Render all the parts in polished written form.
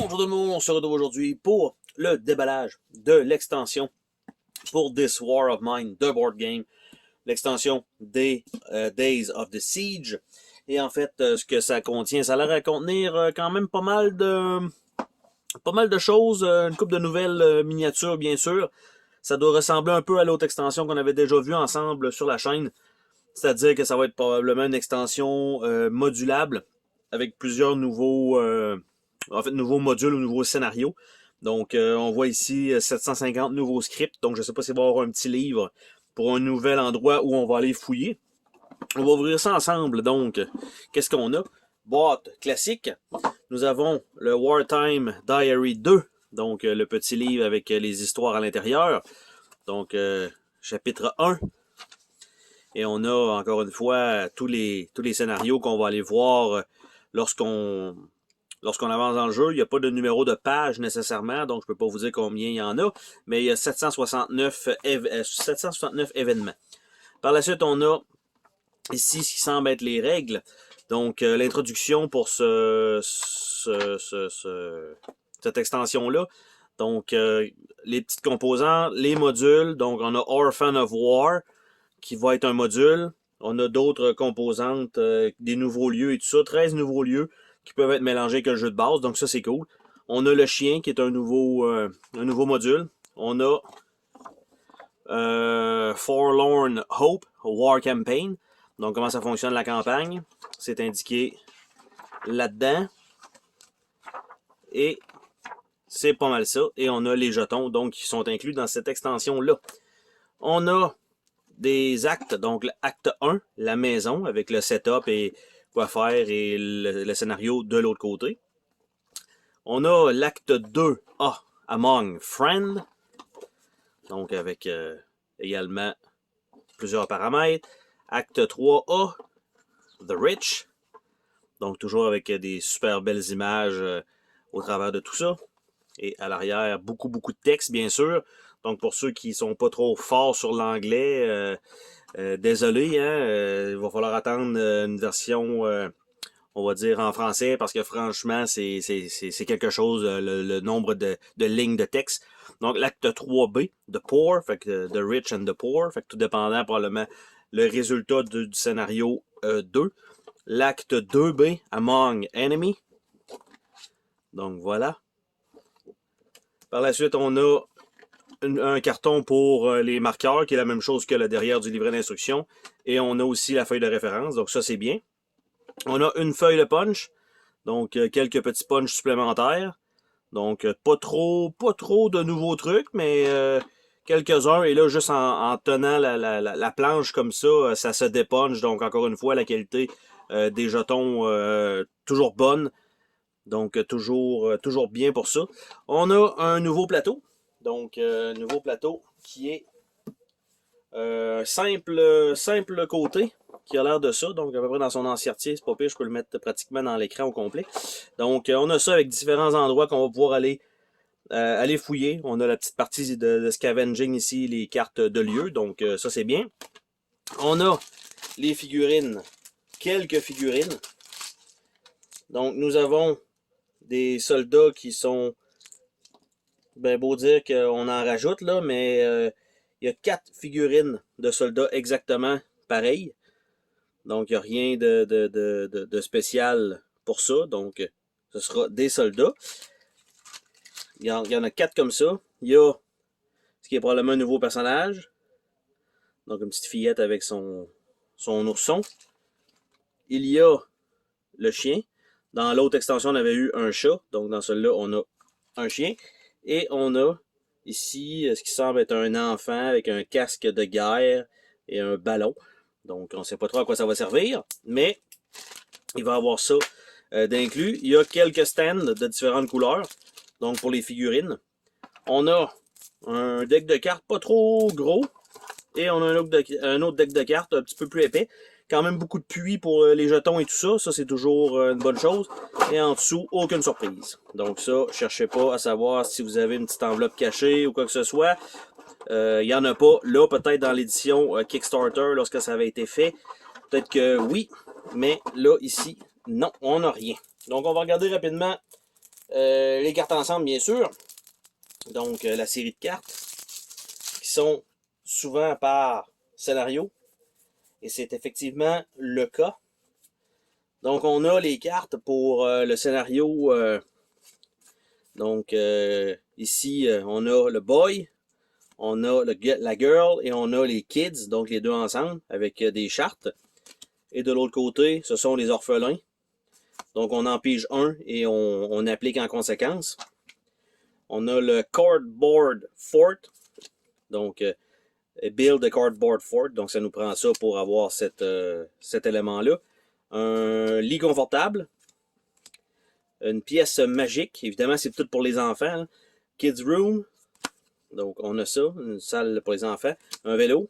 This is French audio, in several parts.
Bonjour tout le monde, on se retrouve aujourd'hui pour le déballage de l'extension pour This War of Mine de board game, l'extension des Days of the Siege. Et en fait, ce que ça contient, ça a l'air à contenir quand même pas mal de choses, une couple de nouvelles miniatures bien sûr. Ça doit ressembler un peu à l'autre extension qu'on avait déjà vue ensemble sur la chaîne. C'est-à-dire que ça va être probablement une extension modulable avec plusieurs nouveaux modules ou nouveaux scénarios. Donc, on voit ici 750 nouveaux scripts. Donc, je ne sais pas s'il va y avoir un petit livre pour un nouvel endroit où on va aller fouiller. On va ouvrir ça ensemble. Donc, qu'est-ce qu'on a? Boîte classique. Nous avons le Wartime Diary 2. Donc, le petit livre avec les histoires à l'intérieur. Donc, chapitre 1. Et on a, encore une fois, tous les scénarios qu'on va aller voir lorsqu'on avance dans le jeu. Il n'y a pas de numéro de page nécessairement, donc je ne peux pas vous dire combien il y en a, mais il y a 769 événements. Par la suite, on a ici ce qui semble être les règles. Donc, l'introduction pour cette extension-là. Donc, les petites composants, les modules. Donc, on a Orphan of War, qui va être un module. On a d'autres composantes, des nouveaux lieux et tout ça. 13 nouveaux lieux qui peuvent être mélangés avec le jeu de base. Donc ça, c'est cool. On a le chien qui est un nouveau module. On a Forlorn Hope, War Campaign. Donc comment ça fonctionne la campagne. C'est indiqué là-dedans. Et c'est pas mal ça. Et on a les jetons donc qui sont inclus dans cette extension-là. On a des actes, donc l'acte 1, la maison, avec le setup et quoi faire et le scénario de l'autre côté. On a l'acte 2A, Among Friends, donc avec également plusieurs paramètres. Acte 3A, The Rich, donc toujours avec des super belles images au travers de tout ça. Et à l'arrière, beaucoup de texte, bien sûr. Donc, pour ceux qui sont pas trop forts sur l'anglais, désolé, hein, il va falloir attendre une version, on va dire, en français, parce que franchement, c'est quelque chose, le nombre de lignes de texte. Donc, l'acte 3B, The Poor, fait que The Rich and the Poor, fait que tout dépendant, probablement, le résultat du scénario 2. L'acte 2B, Among Enemy. Donc, voilà. Par la suite, on a un carton pour les marqueurs, qui est la même chose que le derrière du livret d'instruction. Et on a aussi la feuille de référence, donc ça, c'est bien. On a une feuille de punch, donc quelques petits punchs supplémentaires. Donc, pas trop de nouveaux trucs, mais quelques-uns. Et là, juste en tenant la planche comme ça, ça se dépunch. Donc, encore une fois, la qualité des jetons, toujours bonne. Donc, toujours bien pour ça. On a un nouveau plateau. Donc, nouveau plateau qui est simple côté, qui a l'air de ça. Donc, à peu près dans son entièreté, c'est pas pire, je peux le mettre pratiquement dans l'écran au complet. Donc, on a ça avec différents endroits qu'on va pouvoir aller fouiller. On a la petite partie de scavenging ici, les cartes de lieu. Donc, ça, c'est bien. On a les figurines, quelques figurines. Donc, nous avons des soldats qui sont, ben beau dire qu'on en rajoute là, mais il y a 4 figurines de soldats exactement pareilles. Donc il n'y a rien de spécial pour ça. Donc ce sera des soldats. Il y en a 4 comme ça. Il y a ce qui est probablement un nouveau personnage. Donc une petite fillette avec son ourson. Il y a le chien. Dans l'autre extension, on avait eu un chat. Donc, dans celui-là, on a un chien. Et on a ici ce qui semble être un enfant avec un casque de guerre et un ballon. Donc, on ne sait pas trop à quoi ça va servir. Mais, il va y avoir ça d'inclus. Il y a quelques stands de différentes couleurs. Donc, pour les figurines. On a un deck de cartes pas trop gros. Et on a un autre deck de cartes un petit peu plus épais. Quand même beaucoup de puits pour les jetons et tout ça. Ça, c'est toujours une bonne chose. Et en dessous, aucune surprise. Donc ça, cherchez pas à savoir si vous avez une petite enveloppe cachée ou quoi que ce soit. Il n'y en a pas. Là, peut-être dans l'édition Kickstarter, lorsque ça avait été fait. Peut-être que oui. Mais là, ici, non, on n'a rien. Donc, on va regarder rapidement Les cartes ensemble, bien sûr. Donc, la série de cartes qui sont souvent par scénario. Et c'est effectivement le cas. Donc, on a les cartes pour le scénario. Donc, ici, on a le boy, on a la girl et on a les kids, donc les deux ensemble, avec des chartes. Et de l'autre côté, ce sont les orphelins. Donc, on en pige un et on applique en conséquence. On a le cardboard fort. Donc, build a cardboard fort. Donc, ça nous prend ça pour avoir cet élément-là. Un lit confortable. Une pièce magique. Évidemment, c'est tout pour les enfants. Hein. Kids room. Donc, on a ça. Une salle pour les enfants. Un vélo.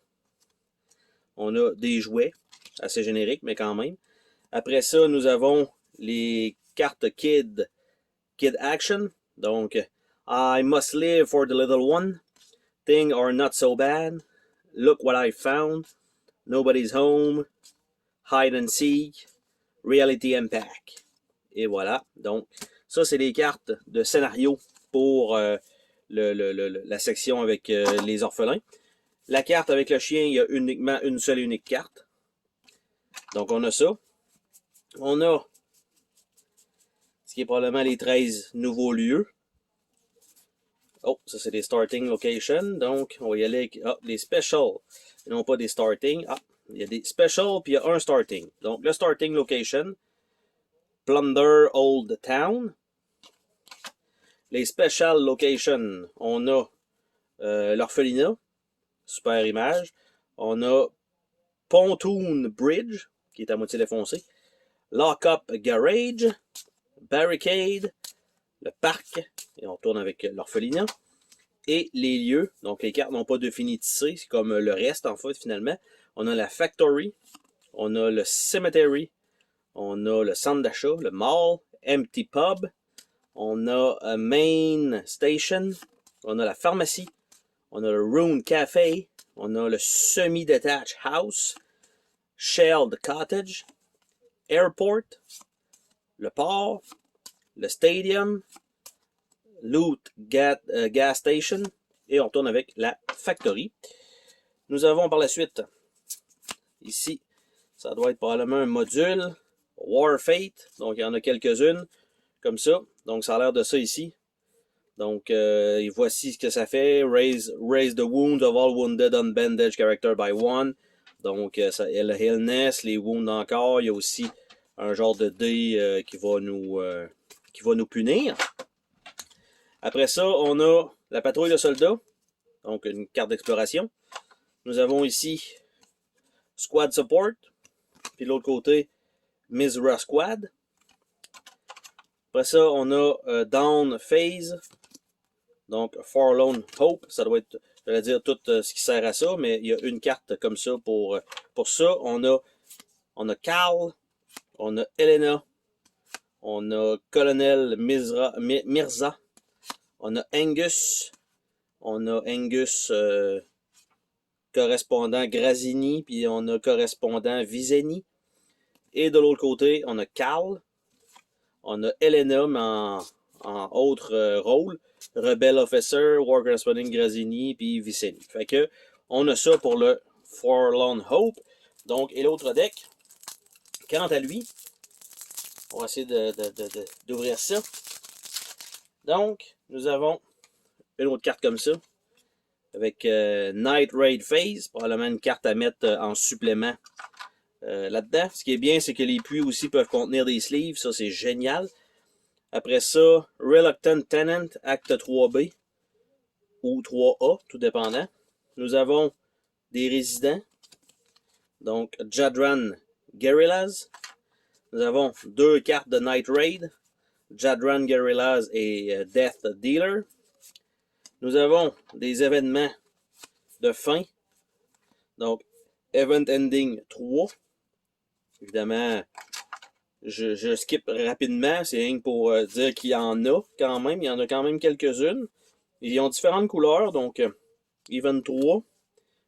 On a des jouets. Assez génériques, mais quand même. Après ça, nous avons les cartes Kid Action. Donc, I must live for the little one. Things are not so bad. Look what I found. Nobody's home. Hide and seek. Reality Impact. Et voilà. Donc, ça, c'est les cartes de scénario pour la section avec les orphelins. La carte avec le chien, il y a uniquement une seule et unique carte. Donc, on a ça. On a ce qui est probablement les 13 nouveaux lieux. Oh, ça c'est des starting locations. Donc, on va y aller avec les special. Non pas des starting. Ah, il y a des special puis il y a un starting. Donc, le starting location. Plunder Old Town. Les special locations, on a l'orphelinat. Super image. On a Pontoon Bridge, qui est à moitié défoncé. Lock-up Garage. Barricade. Le parc. Et on retourne avec l'orphelinat. Et les lieux. Donc, les cartes n'ont pas de finité. C'est comme le reste, en fait, finalement. On a la Factory. On a le Cemetery. On a le centre d'achat, le mall. Empty Pub. On a un Main Station. On a la pharmacie. On a le Rune Café. On a le Semi-Detached House. Shelled Cottage. Airport. Le port. Le Stadium. Loot Gas Station. Et on retourne avec la Factory. Nous avons par la suite, ici, ça doit être probablement un module. War Fate. Donc, il y en a quelques-unes comme ça. Donc, ça a l'air de ça ici. Donc, et voici ce que ça fait. Raise the wounds of all wounded on bandage character by one. Donc, ça, le illness, les wounds encore. Il y a aussi un genre de dé qui va nous punir. Après ça, on a la patrouille de soldats. Donc, une carte d'exploration. Nous avons ici Squad Support. Puis de l'autre côté, Mizra Squad. Après ça, on a Down Phase. Donc, Forlorn Hope. Ça doit être, je vais dire, tout ce qui sert à ça. Mais il y a une carte comme ça pour ça. On a Carl. On a Elena. On a Colonel Mirza. On a Angus. On a Angus correspondant Grazini. Puis on a correspondant Viseni. Et de l'autre côté, on a Carl. On a Elena, mais en autre rôle. Rebel Officer, War Corresponding Grazini, puis Viseni. Fait que, on a ça pour le Forlorn Hope. Donc, et l'autre deck, quant à lui, on va essayer d'ouvrir ça. Donc, nous avons une autre carte comme ça, avec Night Raid Phase, probablement une carte à mettre en supplément là-dedans. Ce qui est bien, c'est que les puits aussi peuvent contenir des sleeves, ça c'est génial. Après ça, Reluctant Tenant, acte 3B ou 3A, tout dépendant. Nous avons des résidents, donc Jadran Guerrillas. Nous avons deux cartes de Night Raid, Jadran Guerrillas et Death Dealer. Nous avons des événements de fin, donc Event Ending 3. Évidemment, je skip rapidement, c'est rien que pour dire qu'il y en a quand même. Il y en a quand même quelques-unes. Ils ont différentes couleurs, donc Event 3.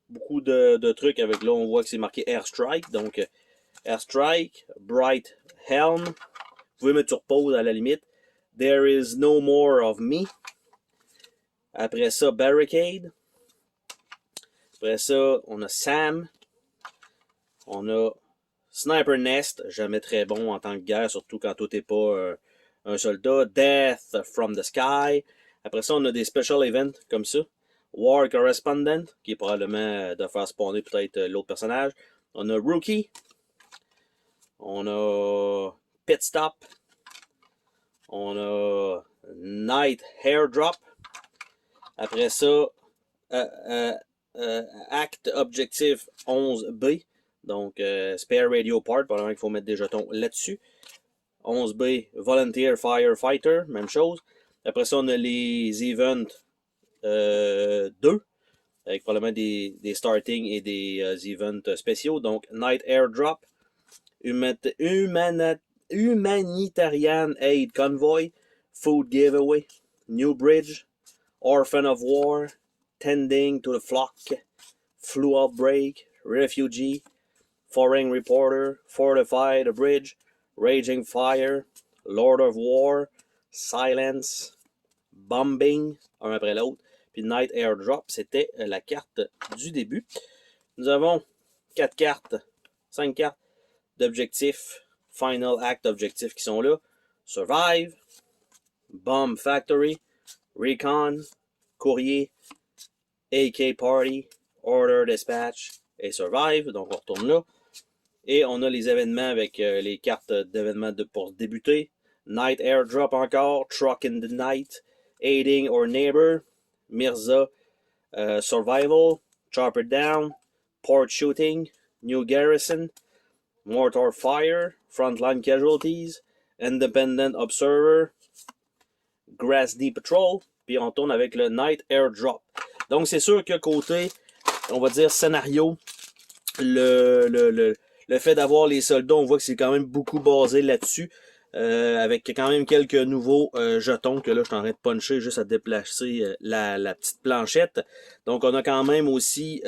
Beaucoup de trucs avec là, on voit que c'est marqué Airstrike. Donc Airstrike, Bright Helm. Vous pouvez mettre sur pause à la limite. There is no more of me. Après ça, Barricade. Après ça, on a Sam. On a Sniper Nest, jamais très bon en tant que guerre, surtout quand toi t'es pas un soldat. Death from the Sky. Après ça, on a des special events comme ça. War Correspondent, qui est probablement de faire spawner peut-être l'autre personnage. On a Rookie. On a Pit Stop. On a Night Airdrop. Après ça, Act Objectif 11B. Donc, Spare Radio Part, probablement qu'il faut mettre des jetons là-dessus. 11B, Volunteer Firefighter, même chose. Après ça, on a les Events 2, avec probablement des starting et des events spéciaux. Donc, Night Airdrop, Humanitarian Aid Convoy, Food Giveaway, New Bridge, Orphan of War, Tending to the Flock, Flu Outbreak, Refugee, Foreign Reporter, Fortify the Bridge, Raging Fire, Lord of War, Silence, Bombing, un après l'autre, puis Night Airdrop, c'était la carte du début. Nous avons 4 cartes, 5 cartes d'objectifs, Final Act objectifs qui sont là. Survive, Bomb Factory, Recon, Courrier, AK Party, Order Dispatch et Survive. Donc on retourne là. Et on a les événements avec les cartes d'événements pour débuter. Night Airdrop encore, Truck in the Night, Aiding or Neighbor, Mirza, Survival, Chopper Down, Port Shooting, New Garrison, Mortar Fire, Frontline Casualties, Independent Observer, Grass Deep Patrol, puis on tourne avec le Night Airdrop. Donc c'est sûr que côté, on va dire scénario, le fait d'avoir les soldats, on voit que c'est quand même beaucoup basé là-dessus. Avec quand même quelques nouveaux jetons que là je suis en train de puncher juste à déplacer la petite planchette. Donc on a quand même aussi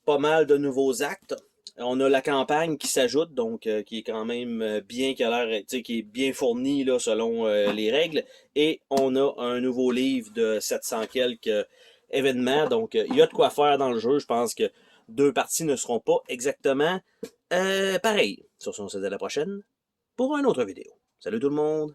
pas mal de nouveaux actes. On a la campagne qui s'ajoute, donc qui est quand même bien, qui a l'air, qui est bien fournie là, selon les règles. Et on a un nouveau livre de 700 quelques événements. Donc il y a de quoi faire dans le jeu. Je pense que 2 parties ne seront pas exactement pareilles. Sur ce, on se dit à la prochaine pour une autre vidéo. Salut tout le monde!